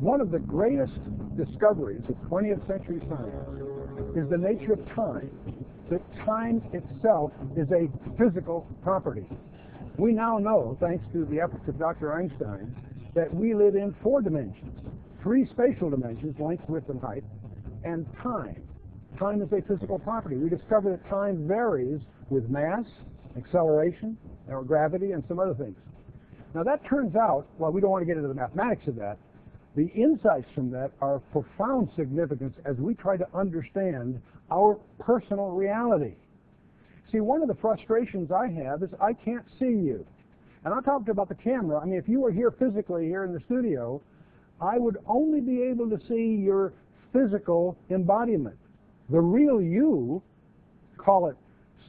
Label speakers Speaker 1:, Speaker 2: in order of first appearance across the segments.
Speaker 1: One of the greatest discoveries of 20th century science is the nature of time, that time itself is a physical property. We now know, thanks to the efforts of Dr. Einstein, that we live in 4 dimensions, 3 spatial dimensions, length, width, and height, and time. Time is a physical property. We discover that time varies with mass, acceleration, or gravity, and some other things. Now that turns out, well, we don't want to get into the mathematics of that, the insights from that are of profound significance as we try to understand our personal reality. See, one of the frustrations I have is I can't see you. And I'm talking about the camera. I mean, if you were here physically here in the studio, I would only be able to see your physical embodiment. The real you, call it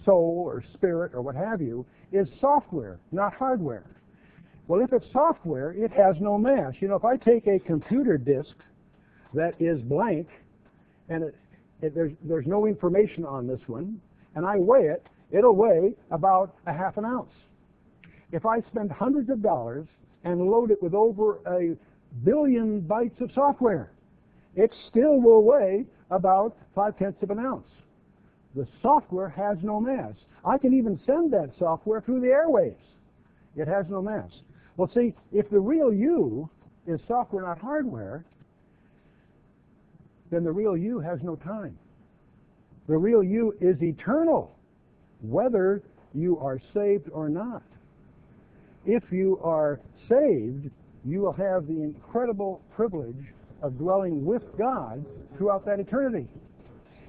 Speaker 1: soul or spirit or what have you, is software, not hardware. Well, if it's software, it has no mass. You know, if I take a computer disk that is blank, and there's no information on this one, and I weigh it, it'll weigh about a half an ounce. If I spend hundreds of dollars and load it with over 1 billion bytes of software, it still will weigh about 0.5 of an ounce. The software has no mass. I can even send that software through the airwaves. It has no mass. Well, see, if the real you is software, not hardware, then the real you has no time. The real you is eternal, whether you are saved or not. If you are saved, you will have the incredible privilege of dwelling with God throughout that eternity.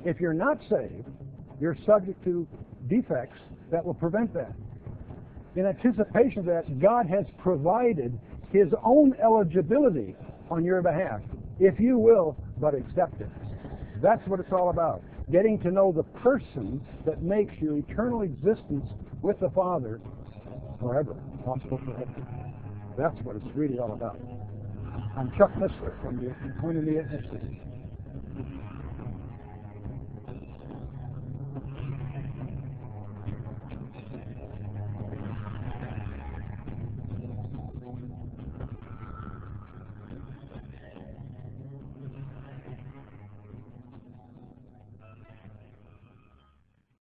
Speaker 1: If you're not saved, you're subject to defects that will prevent that. In anticipation of that, God has provided His own eligibility on your behalf, if you will but accept it. That's what it's all about. Getting to know the person that makes your eternal existence with the Father forever, possible forever. That's what it's really all about. I'm Chuck Missler from the Point of the Institute.